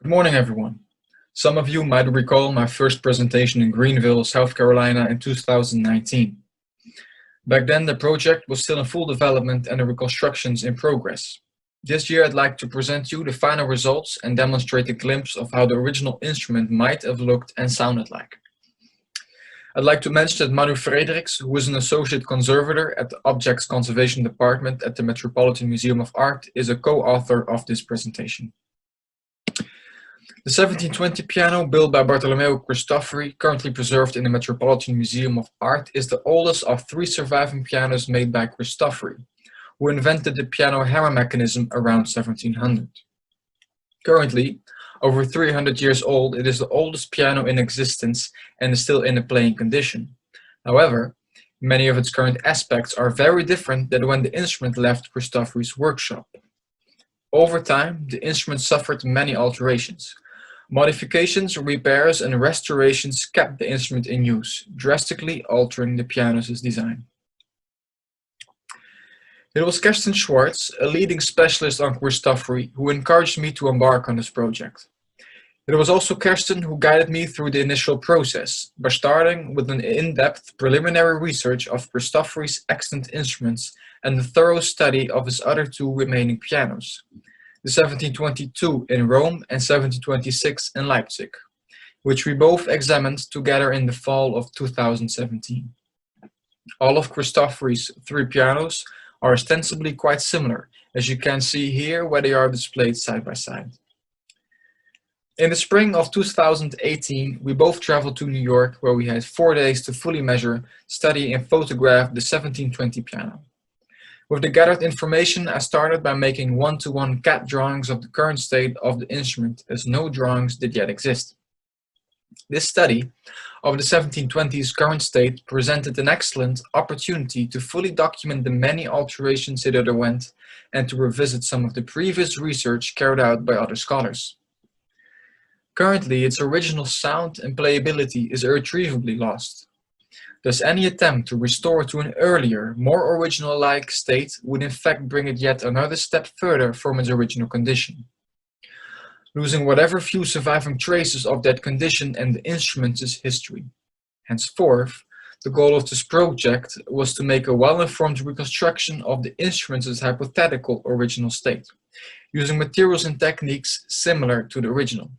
Good morning, everyone. Some of you might recall my first presentation in Greenville, South Carolina in 2019. Back then, the project was still in full development and the reconstructions in progress. This year, I'd like to present you the final results and demonstrate a glimpse of how the original instrument might have looked and sounded like. I'd like to mention that Manu Frederiks, who is an associate conservator at the Objects Conservation Department at the Metropolitan Museum of Art, is a co-author of this presentation. The 1720 piano, built by Bartolomeo Cristofori, currently preserved in the Metropolitan Museum of Art, is the oldest of three surviving pianos made by Cristofori, who invented the piano hammer mechanism around 1700. Currently, over 300 years old, it is the oldest piano in existence and is still in a playing condition. However, many of its current aspects are very different than when the instrument left Cristofori's workshop. Over time, the instrument suffered many alterations. Modifications, repairs, and restorations kept the instrument in use, drastically altering the piano's design. It was Kerstin Schwarz, a leading specialist on Cristofori, who encouraged me to embark on this project. It was also Kerstin who guided me through the initial process, by starting with an in-depth preliminary research of Cristofori's extant instruments and a thorough study of his other two remaining pianos, the 1722 in Rome and 1726 in Leipzig, which we both examined together in the fall of 2017. All of Cristofori's three pianos are ostensibly quite similar, as you can see here where they are displayed side by side. In the spring of 2018, we both traveled to New York, where we had 4 days to fully measure, study and photograph the 1720 piano. With the gathered information, I started by making one-to-one CAD drawings of the current state of the instrument, as no drawings did yet exist. This study of the 1720's current state presented an excellent opportunity to fully document the many alterations it underwent and to revisit some of the previous research carried out by other scholars. Currently, its original sound and playability is irretrievably lost. Thus, any attempt to restore it to an earlier, more original-like state would in fact bring it yet another step further from its original condition, losing whatever few surviving traces of that condition and the instrument's history. Henceforth, the goal of this project was to make a well-informed reconstruction of the instrument's hypothetical original state, using materials and techniques similar to the original.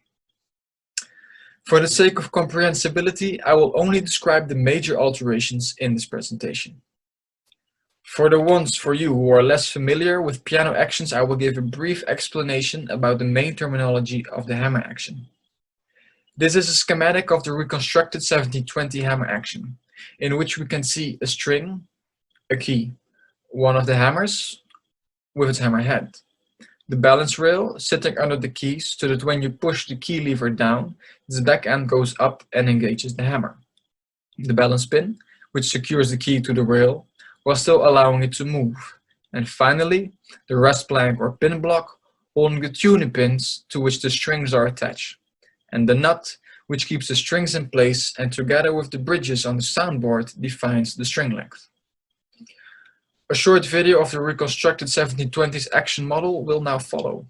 For the sake of comprehensibility, I will only describe the major alterations in this presentation. For the ones for you who are less familiar with piano actions, I will give a brief explanation about the main terminology of the hammer action. This is a schematic of the reconstructed 1720 hammer action, in which we can see a string, a key, one of the hammers with its hammer head, the balance rail sitting under the keys so that when you push the key lever down, its back end goes up and engages the hammer, the balance pin, which secures the key to the rail, while still allowing it to move. And finally, the rest plank or pin block, holding the tuning pins to which the strings are attached, and the nut, which keeps the strings in place and together with the bridges on the soundboard defines the string length. A short video of the reconstructed 1720s action model will now follow.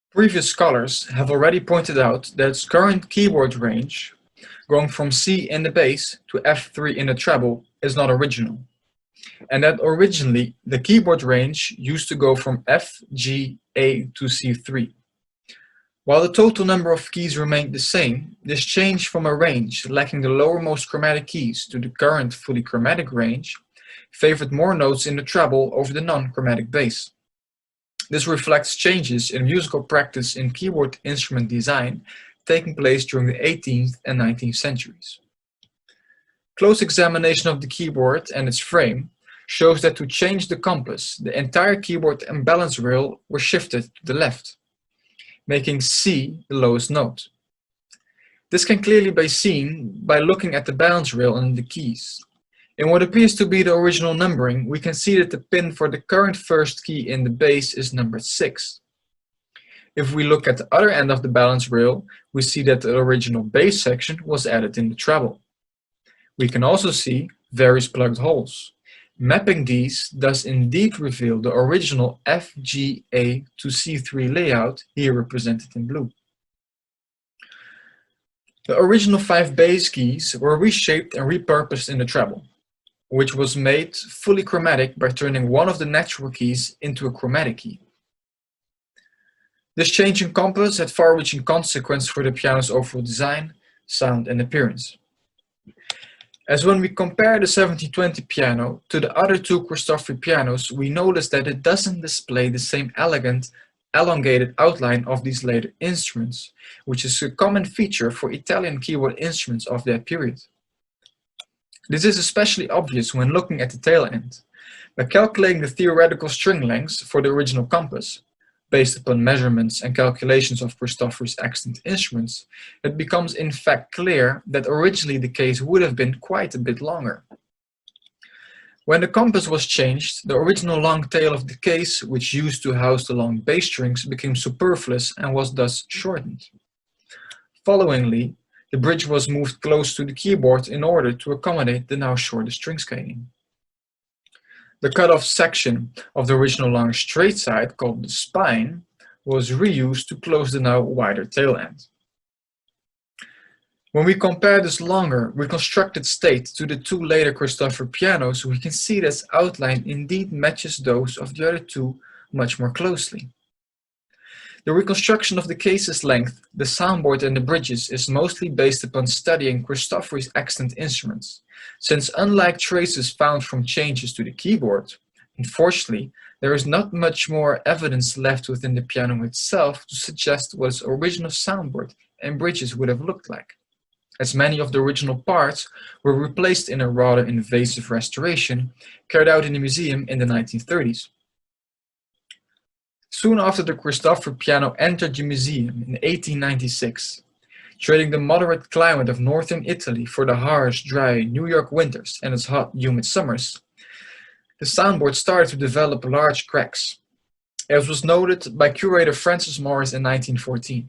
Previous scholars have already pointed out that its current keyboard range, going from C in the bass to F3 in the treble, is not original, and that originally the keyboard range used to go from F, G, A to C3. While the total number of keys remained the same, this change from a range lacking the lowermost chromatic keys to the current fully chromatic range favored more notes in the treble over the non-chromatic bass. This reflects changes in musical practice in keyboard instrument design taking place during the 18th and 19th centuries. Close examination of the keyboard and its frame shows that to change the compass, the entire keyboard and balance rail were shifted to the left, making C the lowest note. This can clearly be seen by looking at the balance rail and the keys. In what appears to be the original numbering, we can see that the pin for the current first key in the bass is numbered 6, If we look at the other end of the balance rail, we see that the original bass section was added in the treble. We can also see various plugged holes. Mapping these does indeed reveal the original F, G, A to C3 layout, here represented in blue. The original 5 bass keys were reshaped and repurposed in the treble, which was made fully chromatic by turning one of the natural keys into a chromatic key. This change in compass had far-reaching consequences for the piano's overall design, sound, and appearance. As when we compare the 1720 piano to the other two Cristofori pianos, we notice that it doesn't display the same elegant, elongated outline of these later instruments, which is a common feature for Italian keyboard instruments of that period. This is especially obvious when looking at the tail end. By calculating the theoretical string lengths for the original compass, based upon measurements and calculations of Cristofori's extant instruments, it becomes in fact clear that originally the case would have been quite a bit longer. When the compass was changed, the original long tail of the case, which used to house the long bass strings, became superfluous and was thus shortened. Followingly, the bridge was moved close to the keyboard in order to accommodate the now shorter string scaling. The cut-off section of the original long straight side, called the spine, was reused to close the now wider tail end. When we compare this longer, reconstructed state to the two later Cristofori pianos, we can see that its outline indeed matches those of the other two much more closely. The reconstruction of the case's length, the soundboard and the bridges is mostly based upon studying Cristofori's extant instruments, since unlike traces found from changes to the keyboard, unfortunately, there is not much more evidence left within the piano itself to suggest what its original soundboard and bridges would have looked like, as many of the original parts were replaced in a rather invasive restoration carried out in the museum in the 1930s. Soon after the Cristofori piano entered the museum in 1896, trading the moderate climate of northern Italy for the harsh, dry New York winters and its hot, humid summers, the soundboard started to develop large cracks, as was noted by curator Francis Morris in 1914.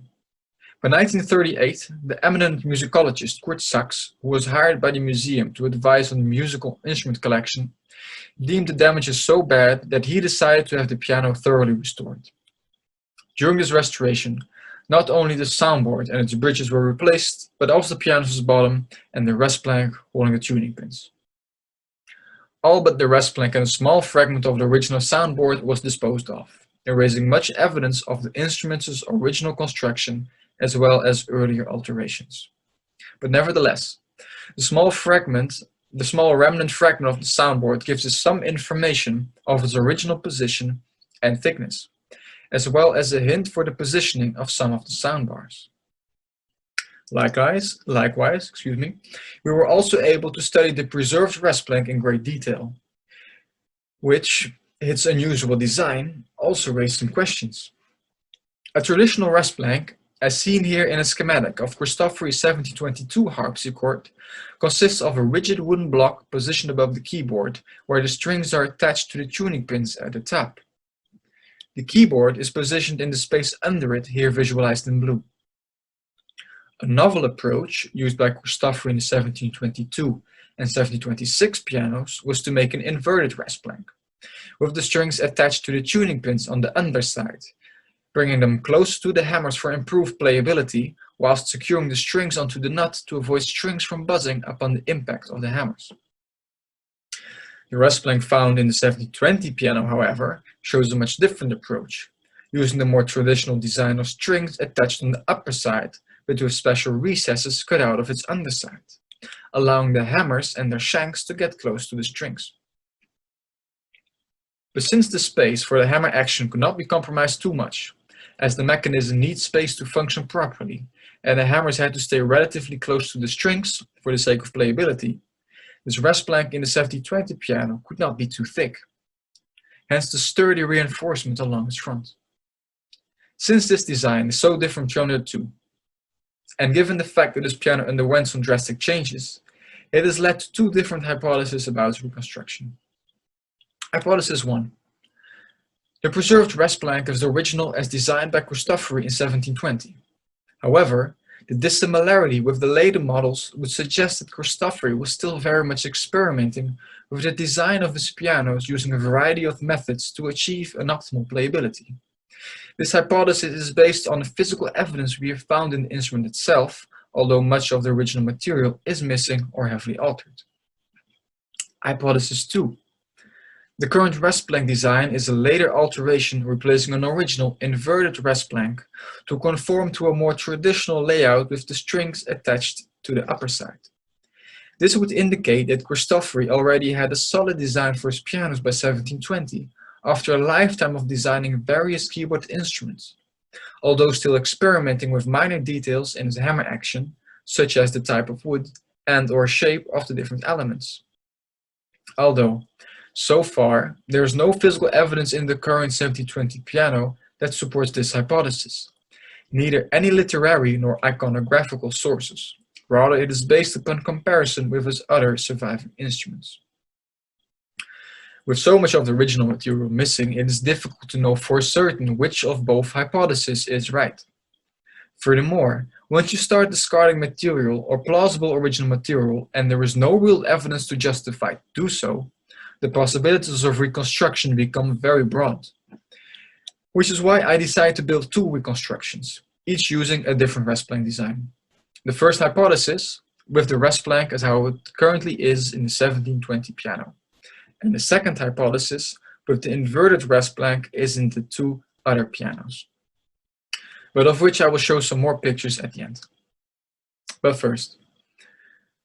By 1938, the eminent musicologist Kurt Sachs, who was hired by the museum to advise on the musical instrument collection, deemed the damages so bad that he decided to have the piano thoroughly restored. During this restoration, not only the soundboard and its bridges were replaced, but also the piano's bottom and the rest plank holding the tuning pins. All but the rest plank and a small fragment of the original soundboard was disposed of, erasing much evidence of the instrument's original construction as well as earlier alterations. But nevertheless, the small remnant fragment of the soundboard gives us some information of its original position and thickness, as well as a hint for the positioning of some of the soundbars. Likewise, we were also able to study the preserved rest plank in great detail, which, its unusual design, also raised some questions. A traditional rest plank, as seen here in a schematic of Cristofori's 1722 harpsichord, consists of a rigid wooden block positioned above the keyboard, where the strings are attached to the tuning pins at the top. The keyboard is positioned in the space under it, here visualized in blue. A novel approach used by Cristofori in the 1722 and 1726 pianos was to make an inverted rest plank, with the strings attached to the tuning pins on the underside, bringing them close to the hammers for improved playability, whilst securing the strings onto the nut to avoid strings from buzzing upon the impact of the hammers. The rest plank found in the 1720 piano, however, shows a much different approach, using the more traditional design of strings attached on the upper side, but with special recesses cut out of its underside, allowing the hammers and their shanks to get close to the strings. But since the space for the hammer action could not be compromised too much, as the mechanism needs space to function properly, and the hammers had to stay relatively close to the strings for the sake of playability, this rest plank in the 1720 piano could not be too thick, hence the sturdy reinforcement along its front. Since this design is so different from the other two, and given the fact that this piano underwent some drastic changes, it has led to two different hypotheses about its reconstruction. Hypothesis 1. The preserved rest plank is the original as designed by Cristofori in 1720. However, the dissimilarity with the later models would suggest that Cristofori was still very much experimenting with the design of his pianos using a variety of methods to achieve an optimal playability. This hypothesis is based on the physical evidence we have found in the instrument itself, although much of the original material is missing or heavily altered. Hypothesis 2. The current rest plank design is a later alteration replacing an original inverted rest plank to conform to a more traditional layout with the strings attached to the upper side. This would indicate that Cristofori already had a solid design for his pianos by 1720, after a lifetime of designing various keyboard instruments, although still experimenting with minor details in his hammer action, such as the type of wood and/or shape of the different elements. Although, so far, there is no physical evidence in the current 1720 piano that supports this hypothesis, neither any literary nor iconographical sources. Rather, it is based upon comparison with his other surviving instruments. With so much of the original material missing, it is difficult to know for certain which of both hypotheses is right. Furthermore, once you start discarding material or plausible original material and there is no real evidence to justify do so, the possibilities of reconstruction become very broad. Which is why I decided to build two reconstructions, each using a different rest plank design. The first hypothesis, with the rest plank as how it currently is in the 1720 piano. And the second hypothesis, with the inverted rest plank, is in the two other pianos, but of which I will show some more pictures at the end. But first,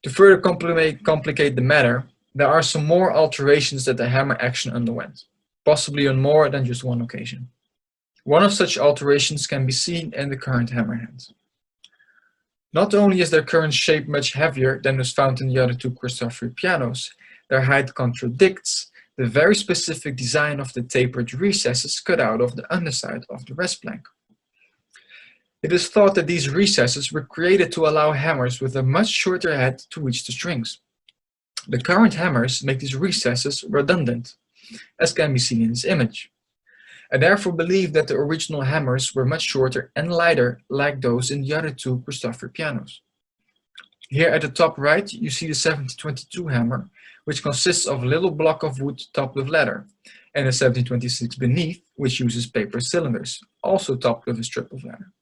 to further complicate the matter, there are some more alterations that the hammer action underwent, possibly on more than just one occasion. One of such alterations can be seen in the current hammer hand. Not only is their current shape much heavier than was found in the other two Cristofori pianos, their height contradicts the very specific design of the tapered recesses cut out of the underside of the rest plank. It is thought that these recesses were created to allow hammers with a much shorter head to reach the strings. The current hammers make these recesses redundant, as can be seen in this image. I therefore believe that the original hammers were much shorter and lighter like those in the other two Cristofori pianos. Here at the top right, you see the 1722 hammer, which consists of a little block of wood topped with leather, and the 1726 beneath, which uses paper cylinders, also topped with a strip of leather.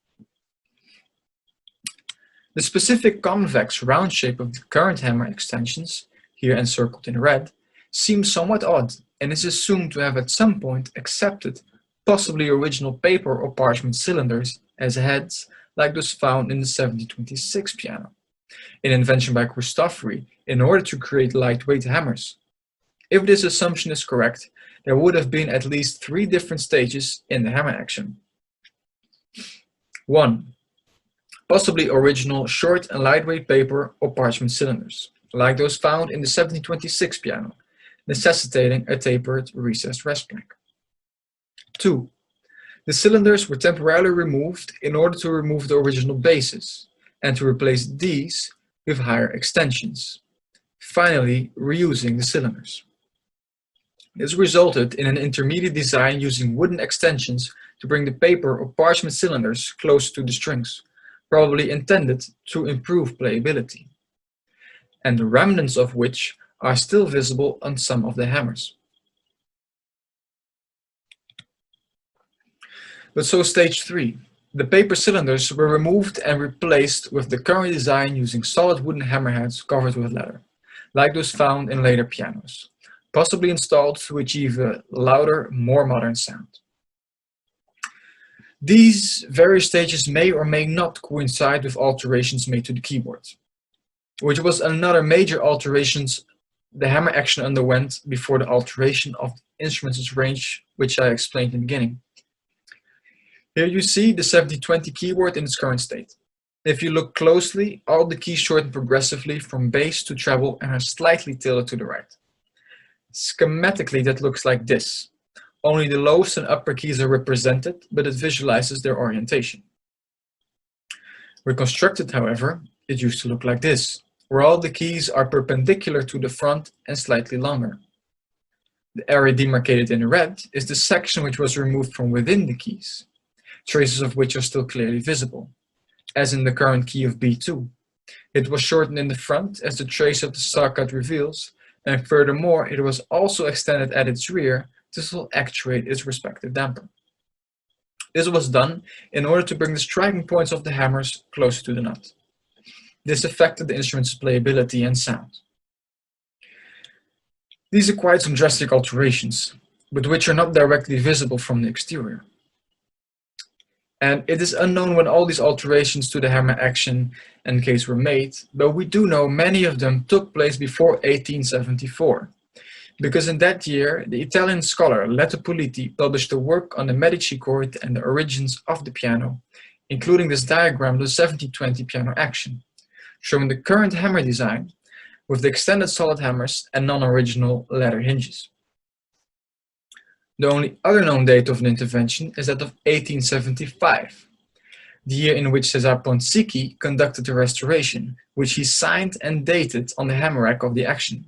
The specific convex round shape of the current hammer extensions, here encircled in red, seems somewhat odd and is assumed to have at some point accepted possibly original paper or parchment cylinders as heads like those found in the 1726 piano, an invention by Cristofori in order to create lightweight hammers. If this assumption is correct, there would have been at least three different stages in the hammer action. 1. Possibly original short and lightweight paper or parchment cylinders, like those found in the 1726 piano, necessitating a tapered recessed rest plank. 2. The cylinders were temporarily removed in order to remove the original bases and to replace these with higher extensions, finally reusing the cylinders. This resulted in an intermediate design using wooden extensions to bring the paper or parchment cylinders close to the strings, probably intended to improve playability, and the remnants of which are still visible on some of the hammers. But so stage 3. The paper cylinders were removed and replaced with the current design using solid wooden hammerheads covered with leather, like those found in later pianos, possibly installed to achieve a louder, more modern sound. These various stages may or may not coincide with alterations made to the keyboard, which was another major alterations the hammer action underwent before the alteration of the instrument's range, which I explained in the beginning. Here you see the 1720 keyboard in its current state. If you look closely, all the keys shorten progressively from bass to treble and are slightly tilted to the right. Schematically, that looks like this. Only the lowest and upper keys are represented, but it visualizes their orientation. Reconstructed, however, it used to look like this, where all the keys are perpendicular to the front and slightly longer. The area demarcated in red is the section which was removed from within the keys, traces of which are still clearly visible, as in the current key of B2. It was shortened in the front, as the trace of the saw cut reveals, and furthermore it was also extended at its rear to still actuate its respective damper. This was done in order to bring the striking points of the hammers closer to the nut. This affected the instrument's playability and sound. These are quite some drastic alterations, but which are not directly visible from the exterior. And it is unknown when all these alterations to the hammer action and case were made, but we do know many of them took place before 1874. Because in that year, the Italian scholar Letto Politi published a work on the Medici court and the origins of the piano, including this diagram of the 1720 piano action, showing the current hammer design with the extended solid hammers and non-original leather hinges. The only other known date of an intervention is that of 1875, the year in which Cesare Ponsicchi conducted the restoration, which he signed and dated on the hammer rack of the action.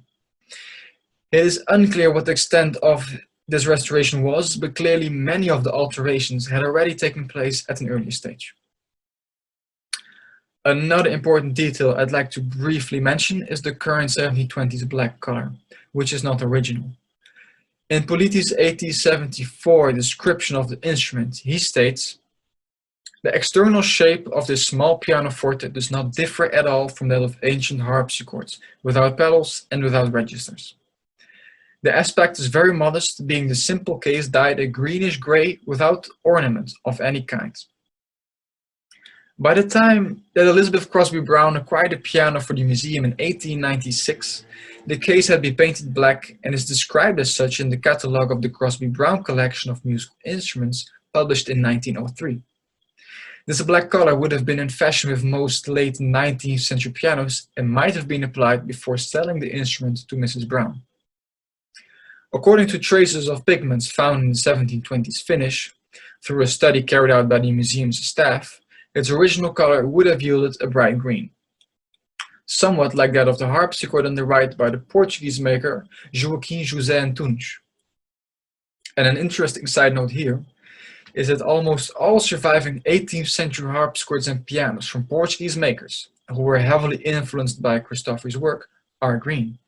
It is unclear what the extent of this restoration was, but clearly many of the alterations had already taken place at an earlier stage. Another important detail I'd like to briefly mention is the current 1720s black color, which is not original. In Politi's 1874 description of the instrument, he states, "The external shape of this small pianoforte does not differ at all from that of ancient harpsichords, without pedals and without registers. The aspect is very modest, being the simple case dyed a greenish gray without ornament of any kind." By the time that Elizabeth Crosby Brown acquired a piano for the museum in 1896, the case had been painted black and is described as such in the catalogue of the Crosby Brown collection of musical instruments published in 1903. This black color would have been in fashion with most late 19th century pianos and might have been applied before selling the instrument to Mrs. Brown. According to traces of pigments found in the 1720s finish, through a study carried out by the museum's staff, its original color would have yielded a bright green, somewhat like that of the harpsichord on the right by the Portuguese maker Joaquim José Antunes. And an interesting side note here is that almost all surviving 18th century harpsichords and pianos from Portuguese makers, who were heavily influenced by Cristofori's work, are green.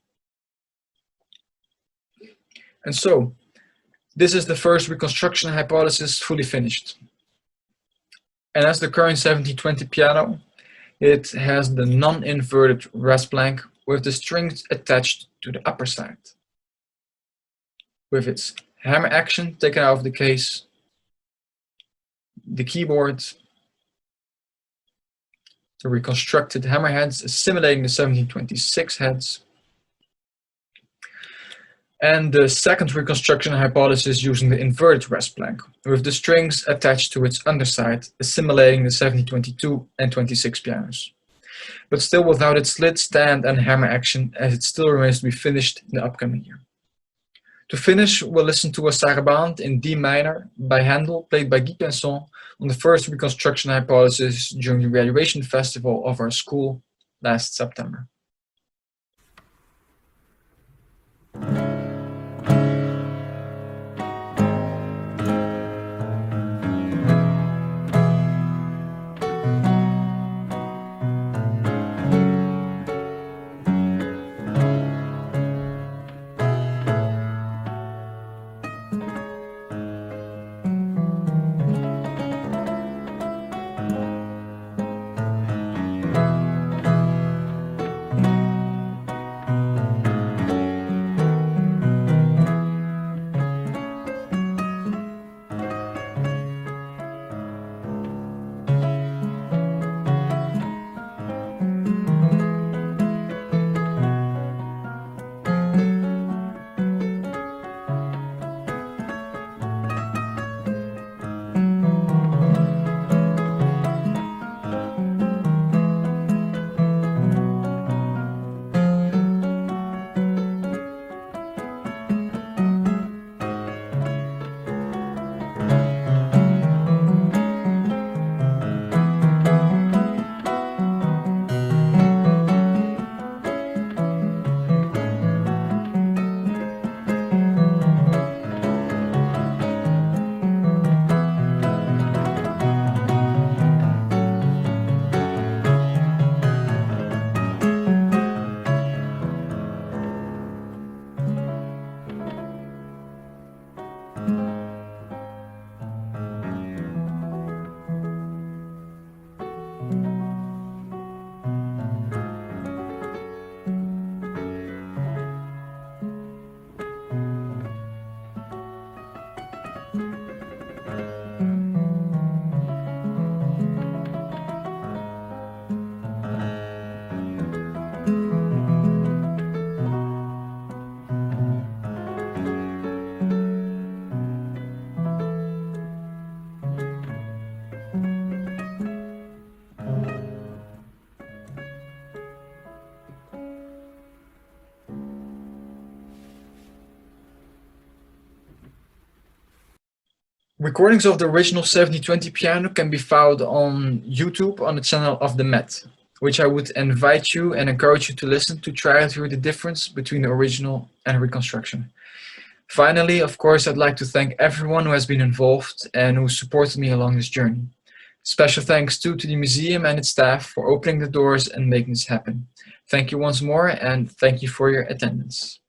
And so, this is the first reconstruction hypothesis fully finished. And as the current 1720 piano, it has the non-inverted rest plank with the strings attached to the upper side, with its hammer action taken out of the case, the keyboard, the reconstructed hammerheads assimilating the 1726 heads, and the second reconstruction hypothesis using the inverted rest plank, with the strings attached to its underside, assimilating the 1722 and 26 pianos, but still without its lid, stand, and hammer action, as it still remains to be finished in the upcoming year. To finish, we'll listen to a sarabande in D minor by Handel, played by Guy Pinson on the first reconstruction hypothesis during the graduation festival of our school last September. Recordings of the original 7020 piano can be found on YouTube on the channel of the Met, which I would invite you and encourage you to listen to try to hear the difference between the original and Reconstruction. Finally, of course, I'd like to thank everyone who has been involved and who supported me along this journey. Special thanks too to the museum and its staff for opening the doors and making this happen. Thank you once more, and thank you for your attendance.